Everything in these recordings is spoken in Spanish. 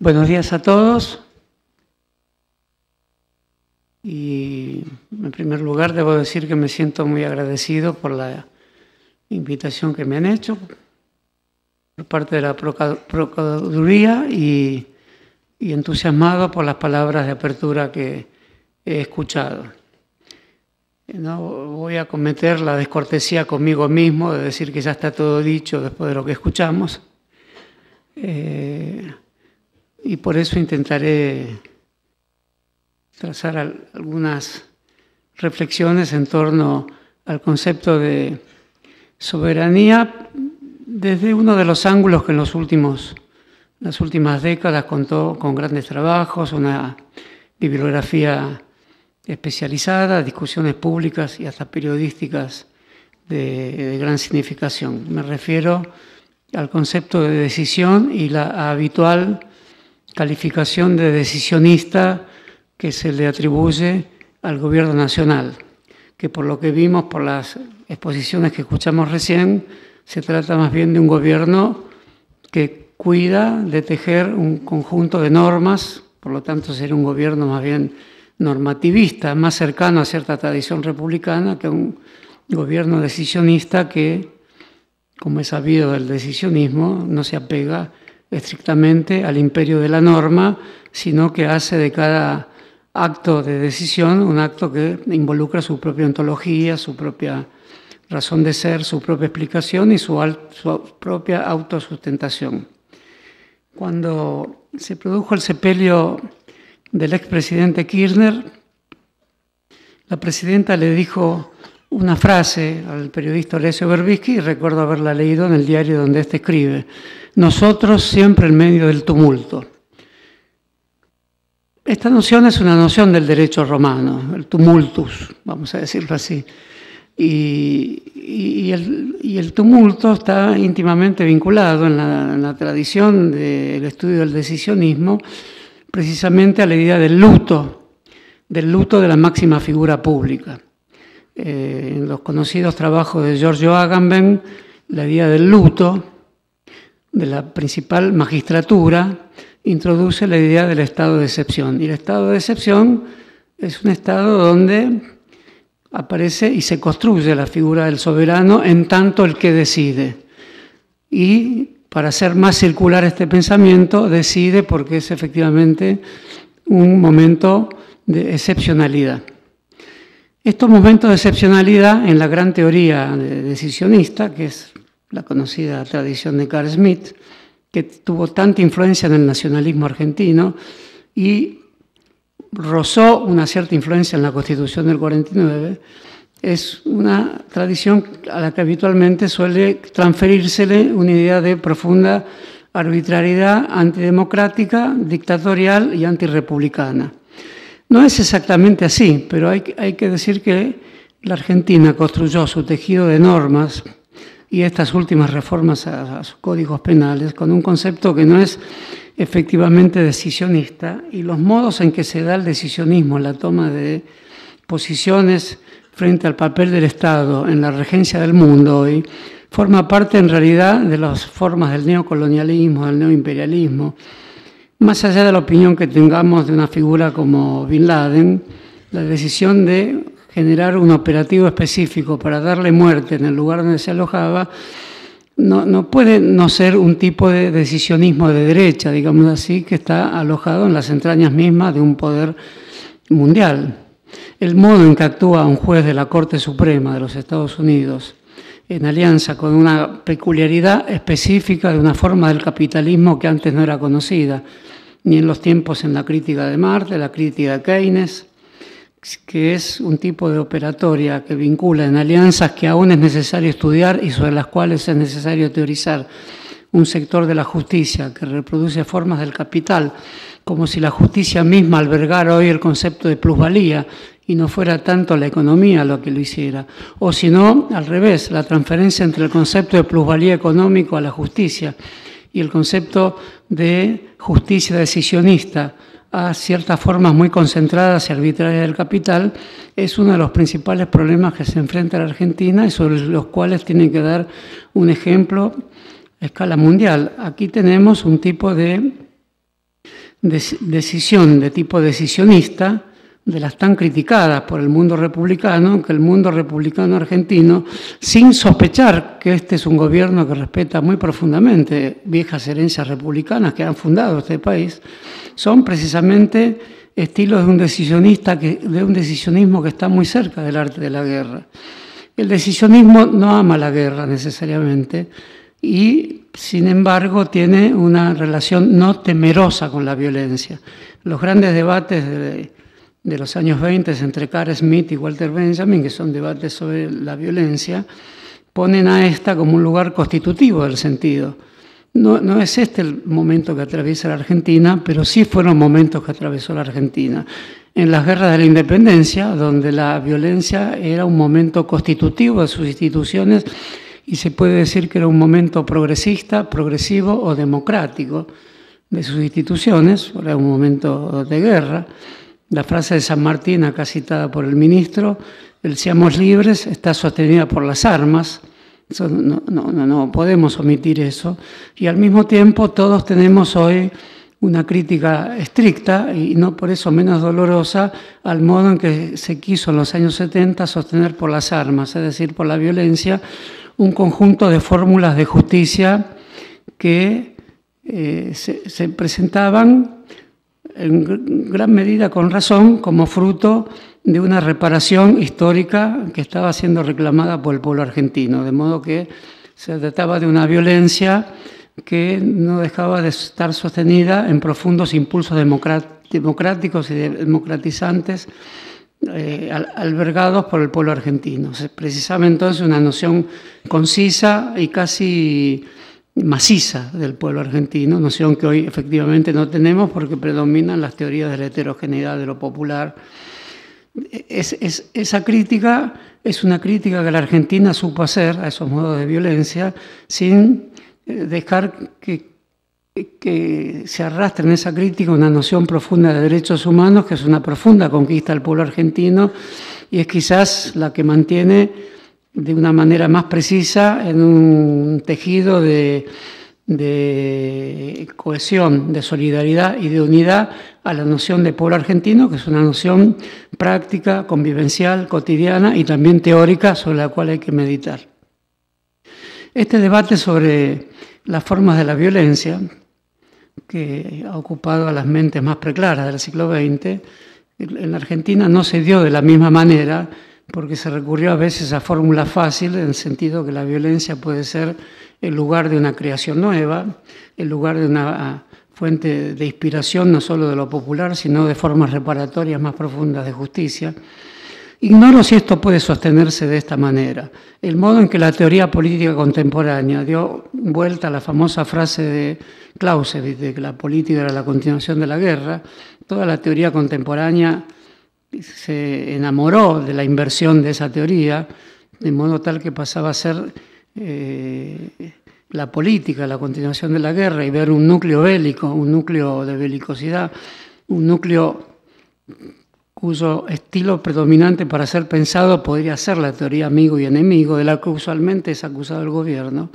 Buenos días a todos. Y en primer lugar debo decir que me siento muy agradecido por la invitación que me han hecho por parte de la Procuraduría y entusiasmado por las palabras de apertura que he escuchado. No voy a cometer la descortesía conmigo mismo de decir que ya está todo dicho después de lo que escuchamos. Y por eso intentaré trazar algunas reflexiones en torno al concepto de soberanía desde uno de los ángulos que en las últimas décadas contó con grandes trabajos, una bibliografía especializada, discusiones públicas y hasta periodísticas de gran significación. Me refiero al concepto de decisión y la habitual calificación de decisionista que se le atribuye al gobierno nacional, que por lo que vimos por las exposiciones que escuchamos recién, se trata más bien de un gobierno que cuida de tejer un conjunto de normas, por lo tanto sería un gobierno más bien normativista, más cercano a cierta tradición republicana que un gobierno decisionista que, como es sabido del decisionismo, no se apega estrictamente al imperio de la norma, sino que hace de cada acto de decisión un acto que involucra su propia ontología, su propia razón de ser, su propia explicación y su propia autosustentación. Cuando se produjo el sepelio del expresidente Kirchner, la presidenta le dijo una frase al periodista Horacio Berbisky, y recuerdo haberla leído en el diario donde éste escribe: nosotros siempre en medio del tumulto. Esta noción es una noción del derecho romano, el tumultus, vamos a decirlo así. Y el tumulto está íntimamente vinculado en la tradición del estudio del decisionismo precisamente a la idea del luto de la máxima figura pública. En los conocidos trabajos de Giorgio Agamben, la idea del luto de la principal magistratura introduce la idea del estado de excepción. Y el estado de excepción es un estado donde aparece y se construye la figura del soberano en tanto el que decide. Y para hacer más circular este pensamiento, decide porque es efectivamente un momento de excepcionalidad. Estos momentos de excepcionalidad en la gran teoría decisionista, que es la conocida tradición de Carl Schmitt, que tuvo tanta influencia en el nacionalismo argentino y rozó una cierta influencia en la Constitución del 49, es una tradición a la que habitualmente suele transferírsele una idea de profunda arbitrariedad antidemocrática, dictatorial y antirrepublicana. No es exactamente así, pero hay que decir que la Argentina construyó su tejido de normas y estas últimas reformas a sus códigos penales con un concepto que no es efectivamente decisionista, y los modos en que se da el decisionismo, la toma de posiciones frente al papel del Estado en la regencia del mundo hoy, forma parte en realidad de las formas del neocolonialismo, del neoimperialismo. Más allá de la opinión que tengamos de una figura como Bin Laden, la decisión de generar un operativo específico para darle muerte en el lugar donde se alojaba no puede no ser un tipo de decisionismo de derecha, digamos así, que está alojado en las entrañas mismas de un poder mundial. El modo en que actúa un juez de la Corte Suprema de los Estados Unidos en alianza con una peculiaridad específica de una forma del capitalismo que antes no era conocida, ni en los tiempos en la crítica de Marx, la crítica de Keynes, que es un tipo de operatoria que vincula en alianzas que aún es necesario estudiar y sobre las cuales es necesario teorizar un sector de la justicia que reproduce formas del capital, como si la justicia misma albergara hoy el concepto de plusvalía y no fuera tanto la economía lo que lo hiciera, o si no, al revés, la transferencia entre el concepto de plusvalía económico a la justicia y el concepto de justicia decisionista a ciertas formas muy concentradas y arbitrarias del capital, es uno de los principales problemas que se enfrenta la Argentina y sobre los cuales tiene que dar un ejemplo a escala mundial. Aquí tenemos un tipo de decisión de tipo decisionista, de las tan criticadas por el mundo republicano, que el mundo republicano argentino, sin sospechar que este es un gobierno que respeta muy profundamente viejas herencias republicanas que han fundado este país, son precisamente estilos de un decisionismo que está muy cerca del arte de la guerra. El decisionismo no ama la guerra necesariamente y, sin embargo, tiene una relación no temerosa con la violencia. Los grandes debates de los años 20 entre Carl Smith y Walter Benjamin, que son debates sobre la violencia, ponen a esta como un lugar constitutivo del sentido. No es este el momento que atraviesa la Argentina, pero sí fueron momentos que atravesó la Argentina. En las guerras de la independencia, donde la violencia era un momento constitutivo de sus instituciones y se puede decir que era un momento progresista, progresivo o democrático de sus instituciones, era un momento de guerra. La frase de San Martín, acá citada por el ministro, el seamos libres, está sostenida por las armas. Eso no podemos omitir eso. Y al mismo tiempo todos tenemos hoy una crítica estricta y no por eso menos dolorosa al modo en que se quiso en los años 70 sostener por las armas, es decir, por la violencia, un conjunto de fórmulas de justicia que se presentaban en gran medida con razón como fruto de una reparación histórica que estaba siendo reclamada por el pueblo argentino, de modo que se trataba de una violencia que no dejaba de estar sostenida en profundos impulsos democráticos y democratizantes albergados por el pueblo argentino. Se precisaba entonces una noción concisa y casi maciza del pueblo argentino, noción que hoy efectivamente no tenemos porque predominan las teorías de la heterogeneidad de lo popular. Esa crítica es una crítica que la Argentina supo hacer a esos modos de violencia sin dejar que se arrastre en esa crítica una noción profunda de derechos humanos, que es una profunda conquista del pueblo argentino y es quizás la que mantiene de una manera más precisa en un tejido de cohesión, de solidaridad y de unidad a la noción de pueblo argentino, que es una noción práctica, convivencial, cotidiana y también teórica sobre la cual hay que meditar. Este debate sobre las formas de la violencia, que ha ocupado a las mentes más preclaras del siglo XX, en la Argentina no se dio de la misma manera, porque se recurrió a veces a fórmulas fáciles, en el sentido que la violencia puede ser el lugar de una creación nueva, el lugar de una fuente de inspiración no solo de lo popular, sino de formas reparatorias más profundas de justicia. Ignoro si esto puede sostenerse de esta manera. El modo en que la teoría política contemporánea dio vuelta a la famosa frase de Clausewitz, de que la política era la continuación de la guerra, toda la teoría contemporánea se enamoró de la inversión de esa teoría, de modo tal que pasaba a ser la política, la continuación de la guerra, y ver un núcleo bélico, un núcleo de belicosidad, un núcleo cuyo estilo predominante para ser pensado podría ser la teoría amigo y enemigo, de la que usualmente es acusado el gobierno.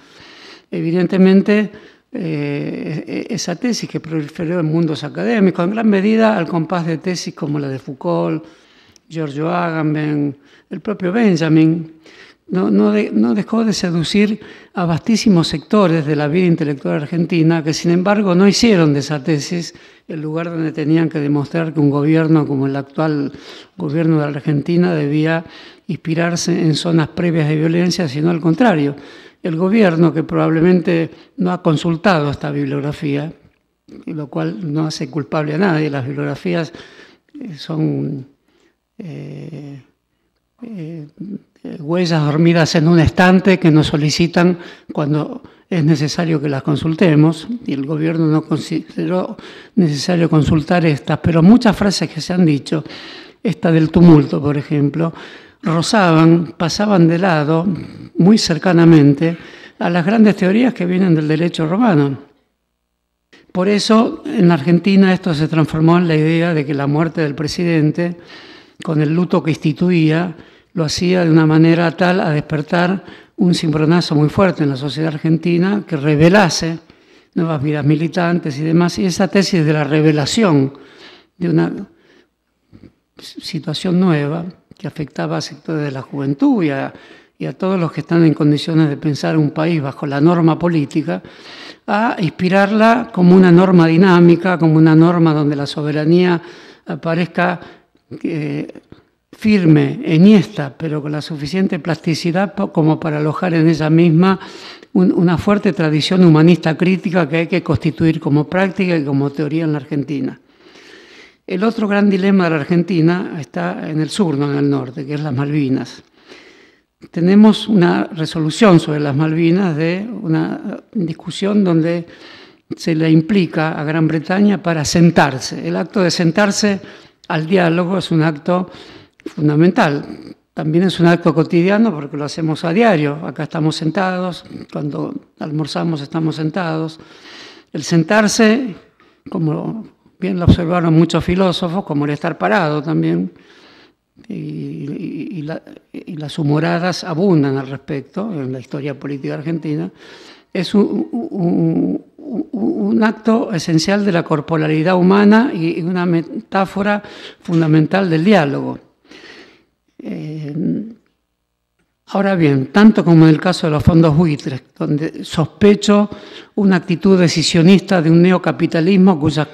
Evidentemente, esa tesis que proliferó en mundos académicos, en gran medida al compás de tesis como la de Foucault, Giorgio Agamben, el propio Benjamin, no dejó de seducir a vastísimos sectores de la vida intelectual argentina que, sin embargo, no hicieron de esa tesis el lugar donde tenían que demostrar que un gobierno como el actual gobierno de la Argentina debía inspirarse en zonas previas de violencia, sino al contrario. El gobierno, que probablemente no ha consultado esta bibliografía, lo cual no hace culpable a nadie, las bibliografías son huellas dormidas en un estante que nos solicitan cuando es necesario que las consultemos, y el gobierno no consideró necesario consultar estas, pero muchas frases que se han dicho, esta del tumulto, por ejemplo, pasaban de lado muy cercanamente a las grandes teorías que vienen del derecho romano. Por eso, en la Argentina esto se transformó en la idea de que la muerte del presidente, con el luto que instituía, lo hacía de una manera tal a despertar un cimbronazo muy fuerte en la sociedad argentina que revelase nuevas vidas militantes y demás, y esa tesis de la revelación de una situación nueva que afectaba a sectores de la juventud y a todos los que están en condiciones de pensar un país bajo la norma política, a inspirarla como una norma dinámica, como una norma donde la soberanía aparezca firme, enhiesta, pero con la suficiente plasticidad como para alojar en ella misma una fuerte tradición humanista crítica que hay que constituir como práctica y como teoría en la Argentina. El otro gran dilema de la Argentina está en el sur, no en el norte, que es las Malvinas. Tenemos una resolución sobre las Malvinas de una discusión donde se le implica a Gran Bretaña para sentarse. El acto de sentarse al diálogo es un acto fundamental. También es un acto cotidiano porque lo hacemos a diario. Acá estamos sentados, cuando almorzamos estamos sentados. El sentarse, como bien lo observaron muchos filósofos, como el estar parado también, y las humoradas abundan al respecto en la historia política argentina, es un acto esencial de la corporalidad humana y una metáfora fundamental del diálogo. Ahora bien, tanto como en el caso de los fondos buitres, donde sospecho una actitud decisionista de un neocapitalismo cuyas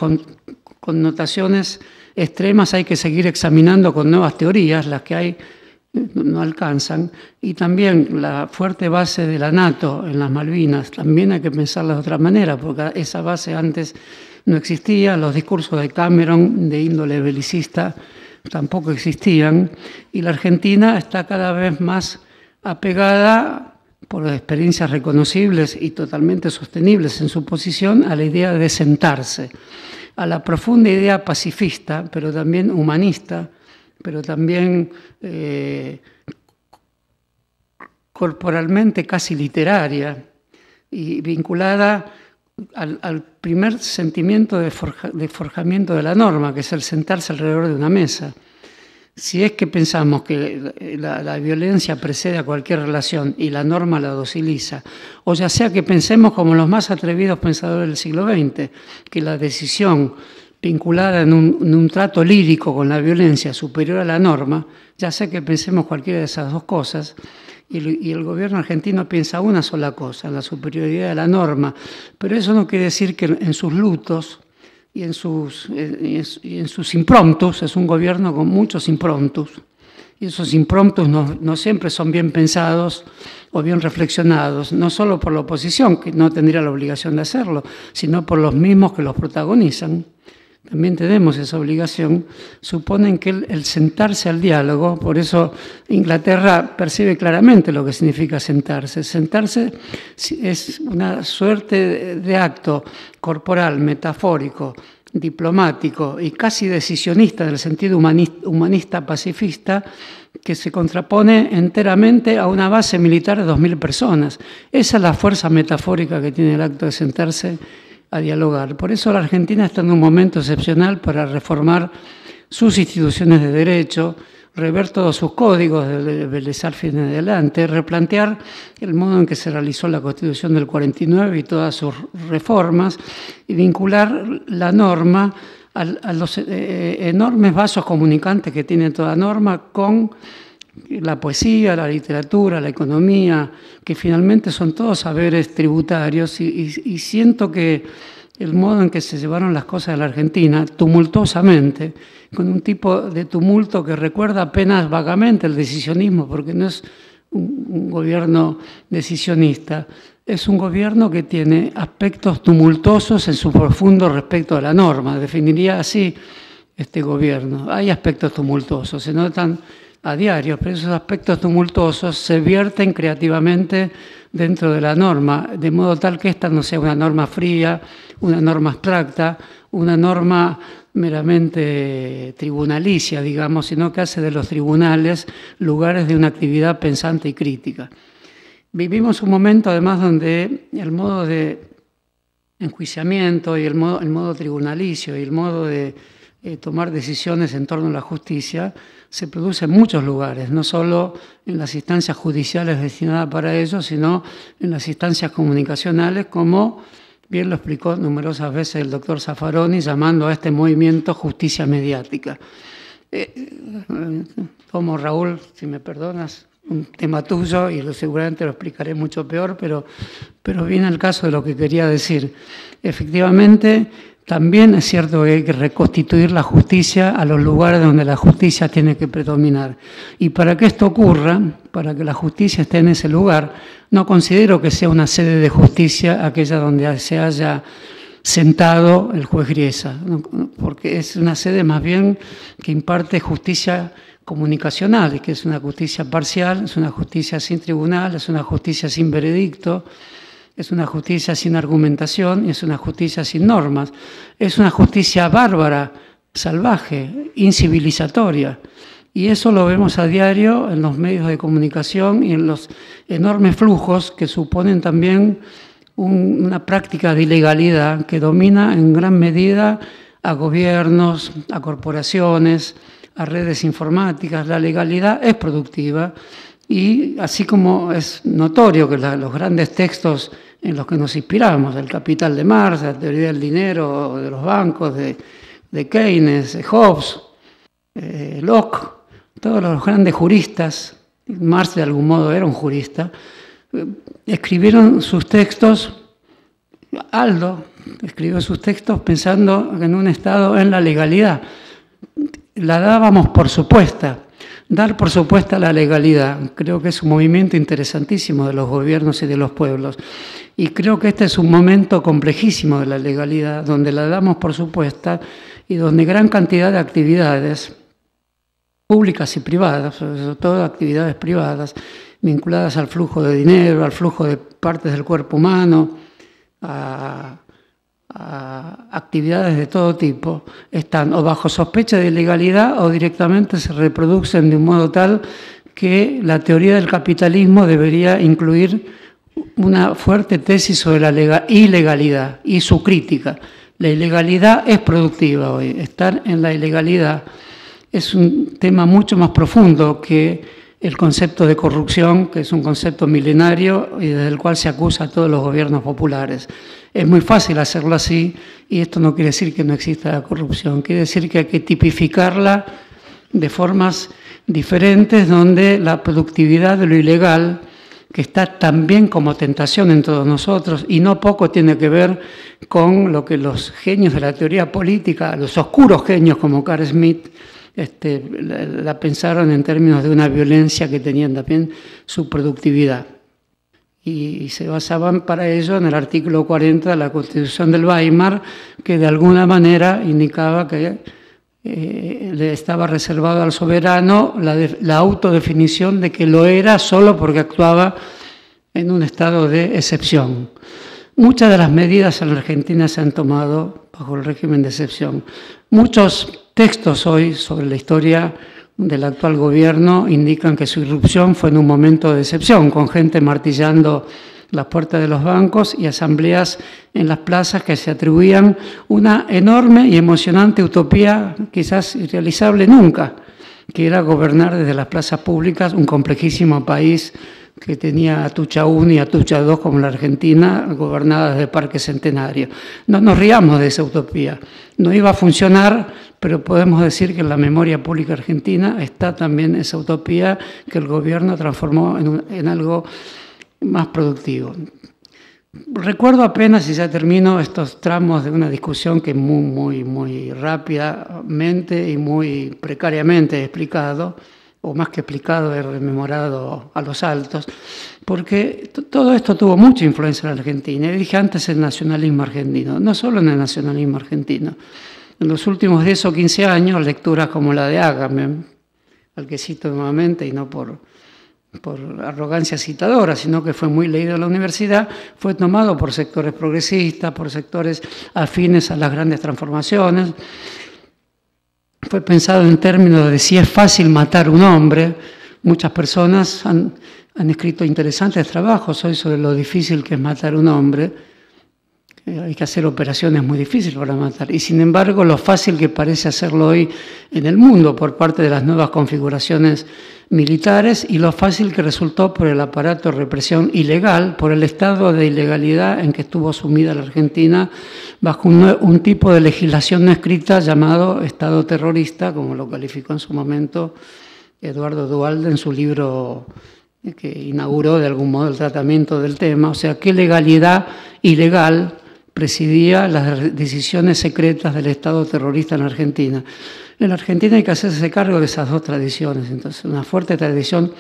connotaciones extremas hay que seguir examinando con nuevas teorías, las que hay no alcanzan, y también la fuerte base de la NATO en las Malvinas, también hay que pensarla de otra manera, porque esa base antes no existía, los discursos de Cameron de índole belicista tampoco existían, y la Argentina está cada vez más apegada, por experiencias reconocibles y totalmente sostenibles en su posición, a la idea de sentarse, a la profunda idea pacifista, pero también humanista, pero también corporalmente casi literaria y vinculada al primer sentimiento de forjamiento de la norma, que es el sentarse alrededor de una mesa. Si es que pensamos que la violencia precede a cualquier relación y la norma la dociliza, o ya sea que pensemos como los más atrevidos pensadores del siglo XX, que la decisión vinculada en un trato lírico con la violencia superior a la norma, ya sea que pensemos cualquiera de esas dos cosas, y el gobierno argentino piensa una sola cosa, la superioridad de la norma, pero eso no quiere decir que en sus lutos y en sus impromptus, es un gobierno con muchos impromptus, y esos impromptus no siempre son bien pensados o bien reflexionados, no solo por la oposición, que no tendría la obligación de hacerlo, sino por los mismos que los protagonizan. También tenemos esa obligación, suponen que el sentarse al diálogo, por eso Inglaterra percibe claramente lo que significa sentarse. Sentarse es una suerte de acto corporal, metafórico, diplomático y casi decisionista en el sentido humanista pacifista, que se contrapone enteramente a una base militar de 2.000 personas. Esa es la fuerza metafórica que tiene el acto de sentarse a dialogar. Por eso la Argentina está en un momento excepcional para reformar sus instituciones de derecho, rever todos sus códigos de Vélez Sarsfield en adelante, replantear el modo en que se realizó la Constitución del 49 y todas sus reformas, y vincular la norma a los enormes vasos comunicantes que tiene toda norma con la poesía, la literatura, la economía, que finalmente son todos saberes tributarios, y siento que el modo en que se llevaron las cosas en la Argentina, tumultuosamente, con un tipo de tumulto que recuerda apenas vagamente el decisionismo, porque no es un gobierno decisionista, es un gobierno que tiene aspectos tumultuosos en su profundo respecto a la norma. Definiría así este gobierno. Hay aspectos tumultuosos, se notan a diario, pero esos aspectos tumultuosos se vierten creativamente dentro de la norma, de modo tal que esta no sea una norma fría, una norma abstracta, una norma meramente tribunalicia, digamos, sino que hace de los tribunales lugares de una actividad pensante y crítica. Vivimos un momento, además, donde el modo de enjuiciamiento y el modo tribunalicio y el modo de tomar decisiones en torno a la justicia se produce en muchos lugares, no solo en las instancias judiciales destinadas para ello, sino en las instancias comunicacionales, como bien lo explicó numerosas veces el doctor Zaffaroni, llamando a este movimiento justicia mediática. Como Raúl, si me perdonas, un tema tuyo y seguramente lo explicaré mucho peor, pero viene el caso de lo que quería decir. Efectivamente, también es cierto que hay que reconstituir la justicia a los lugares donde la justicia tiene que predominar. Y para que esto ocurra, para que la justicia esté en ese lugar, no considero que sea una sede de justicia aquella donde se haya sentado el juez Griesa, porque es una sede más bien que imparte justicia comunicacional, que es una justicia parcial, es una justicia sin tribunal, es una justicia sin veredicto, es una justicia sin argumentación y es una justicia sin normas. Es una justicia bárbara, salvaje, incivilizatoria. Y eso lo vemos a diario en los medios de comunicación y en los enormes flujos que suponen también una práctica de ilegalidad que domina en gran medida a gobiernos, a corporaciones, a redes informáticas. La legalidad es productiva y así como es notorio que los grandes textos en los que nos inspiramos, el Capital de Marx, la teoría del dinero de los bancos, de Keynes, de Hobbes, Locke, todos los grandes juristas, Marx de algún modo era un jurista, escribieron sus textos. Aldo escribió sus textos pensando en un Estado en la legalidad. La dábamos por supuesta. Dar por supuesta la legalidad. Creo que es un movimiento interesantísimo de los gobiernos y de los pueblos. Y creo que este es un momento complejísimo de la legalidad, donde la damos por supuesta y donde gran cantidad de actividades públicas y privadas, sobre todo actividades privadas, vinculadas al flujo de dinero, al flujo de partes del cuerpo humano, a actividades de todo tipo, están o bajo sospecha de ilegalidad o directamente se reproducen de un modo tal que la teoría del capitalismo debería incluir una fuerte tesis sobre la ilegalidad y su crítica. La ilegalidad es productiva hoy. Estar en la ilegalidad es un tema mucho más profundo que el concepto de corrupción, que es un concepto milenario y desde el cual se acusa a todos los gobiernos populares. Es muy fácil hacerlo así y esto no quiere decir que no exista la corrupción, quiere decir que hay que tipificarla de formas diferentes donde la productividad de lo ilegal, que está también como tentación en todos nosotros y no poco tiene que ver con lo que los genios de la teoría política, los oscuros genios como Carl Schmitt, la pensaron en términos de una violencia que tenían también su productividad. Y se basaban para ello en el artículo 40 de la Constitución del Weimar, que de alguna manera indicaba que le estaba reservado al soberano la autodefinición de que lo era solo porque actuaba en un estado de excepción. Muchas de las medidas en la Argentina se han tomado bajo el régimen de excepción. Muchos textos hoy sobre la historia del actual gobierno indican que su irrupción fue en un momento de excepción, con gente martillando las puertas de los bancos y asambleas en las plazas que se atribuían una enorme y emocionante utopía, quizás irrealizable nunca, que era gobernar desde las plazas públicas un complejísimo país que tenía Atucha 1 y Atucha 2 como la Argentina, gobernada desde Parque Centenario. No nos riamos de esa utopía. No iba a funcionar, pero podemos decir que en la memoria pública argentina está también esa utopía que el gobierno transformó en algo más productivo. Recuerdo apenas, y ya termino, estos tramos de una discusión que muy rápidamente y muy precariamente he explicado, o más que explicado, he rememorado a los altos, porque todo esto tuvo mucha influencia en la Argentina. Y dije antes el nacionalismo argentino, no solo en el nacionalismo argentino. En los últimos 10 o 15 años, lecturas como la de Agamben, al que cito nuevamente y no por arrogancia citadora, sino que fue muy leído en la universidad, fue tomado por sectores progresistas, por sectores afines a las grandes transformaciones. Fue pensado en términos de si es fácil matar un hombre. Muchas personas han escrito interesantes trabajos hoy sobre lo difícil que es matar un hombre. hay que hacer operaciones muy difíciles para matar. Y sin embargo, lo fácil que parece hacerlo hoy en el mundo por parte de las nuevas configuraciones militares y lo fácil que resultó por el aparato de represión ilegal, por el estado de ilegalidad en que estuvo sumida la Argentina bajo un tipo de legislación no escrita llamado Estado terrorista, como lo calificó en su momento Eduardo Duhalde en su libro que inauguró de algún modo el tratamiento del tema. O sea, qué legalidad ilegal presidía las decisiones secretas del Estado terrorista en la Argentina. En la Argentina hay que hacerse cargo de esas dos tradiciones. Entonces, una fuerte tradición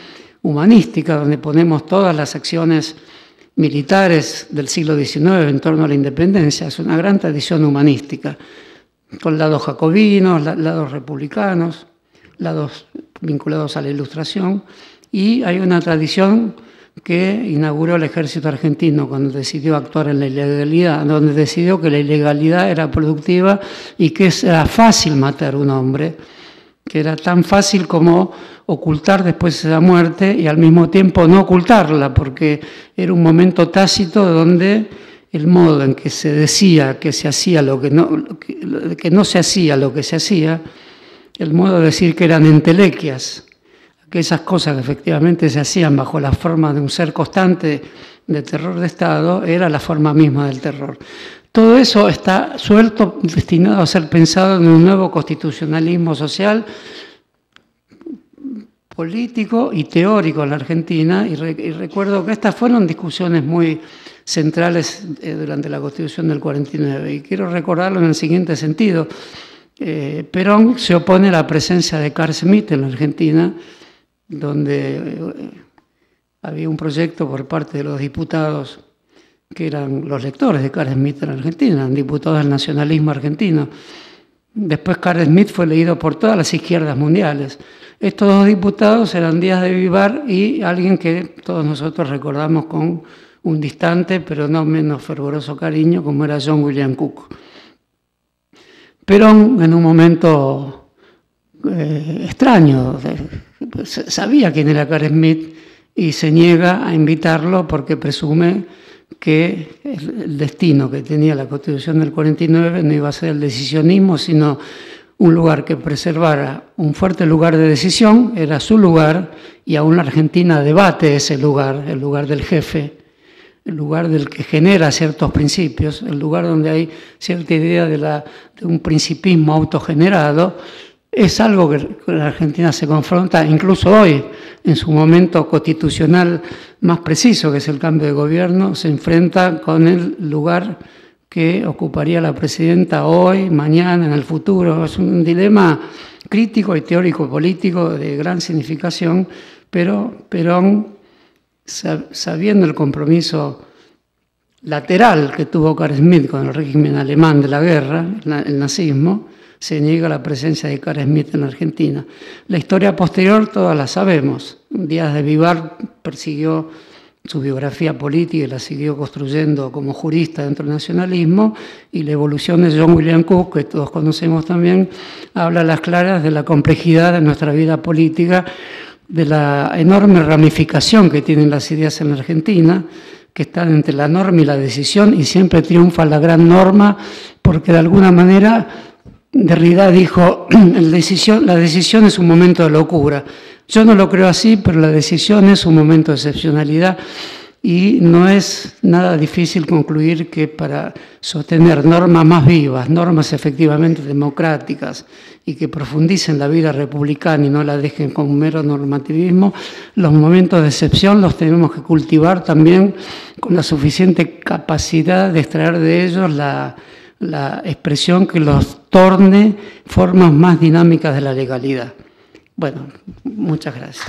humanística, donde ponemos todas las acciones militares del siglo XIX en torno a la independencia, es una gran tradición humanística, con lados jacobinos, lados republicanos, lados vinculados a la Ilustración, y hay una tradición que inauguró el ejército argentino cuando decidió actuar en la ilegalidad, donde decidió que la ilegalidad era productiva y que era fácil matar a un hombre, que era tan fácil como ocultar después de la muerte y al mismo tiempo no ocultarla, porque era un momento tácito donde el modo en que se decía que se hacía que no se hacía lo que se hacía, el modo de decir que eran entelequias, que esas cosas que efectivamente se hacían bajo la forma de un ser constante de terror de Estado, era la forma misma del terror. Todo eso está suelto, destinado a ser pensado en un nuevo constitucionalismo social, político y teórico en la Argentina, y recuerdo que estas fueron discusiones muy centrales durante la Constitución del 49, y quiero recordarlo en el siguiente sentido. Perón se opone a la presencia de Carl Schmitt en la Argentina, donde había un proyecto por parte de los diputados que eran los lectores de Carl Schmitt en Argentina, eran diputados del nacionalismo argentino. Después Carl Schmitt fue leído por todas las izquierdas mundiales. Estos dos diputados eran Díaz de Vivar y alguien que todos nosotros recordamos con un distante pero no menos fervoroso cariño, como era John William Cook. Perón, en un momento extraño, sabía quién era Carl Schmitt y se niega a invitarlo porque presume que el destino que tenía la Constitución del 49 no iba a ser el decisionismo, sino un lugar que preservara un fuerte lugar de decisión, era su lugar, y aún la Argentina debate ese lugar, el lugar del jefe, el lugar del que genera ciertos principios, el lugar donde hay cierta idea de un principismo autogenerado. Es algo que la Argentina se confronta incluso hoy, en su momento constitucional más preciso, que es el cambio de gobierno, se enfrenta con el lugar que ocuparía la presidenta hoy, mañana, en el futuro. Es un dilema crítico y teórico-político de gran significación, pero Perón, sabiendo el compromiso lateral que tuvo Carl Schmitt con el régimen alemán de la guerra, el nazismo, se niega la presencia de Carl Schmitt en la Argentina. La historia posterior todas la sabemos. Díaz de Vivar persiguió su biografía política y la siguió construyendo como jurista dentro del nacionalismo, y la evolución de John William Cook, que todos conocemos también, habla a las claras de la complejidad de nuestra vida política, de la enorme ramificación que tienen las ideas en la Argentina, que están entre la norma y la decisión, y siempre triunfa la gran norma, porque de alguna manera Derrida dijo, la decisión es un momento de locura. Yo no lo creo así, pero la decisión es un momento de excepcionalidad, y no es nada difícil concluir que para sostener normas más vivas, normas efectivamente democráticas y que profundicen la vida republicana y no la dejen con un mero normativismo, los momentos de excepción los tenemos que cultivar también con la suficiente capacidad de extraer de ellos la expresión que los torne formas más dinámicas de la legalidad. Bueno, muchas gracias.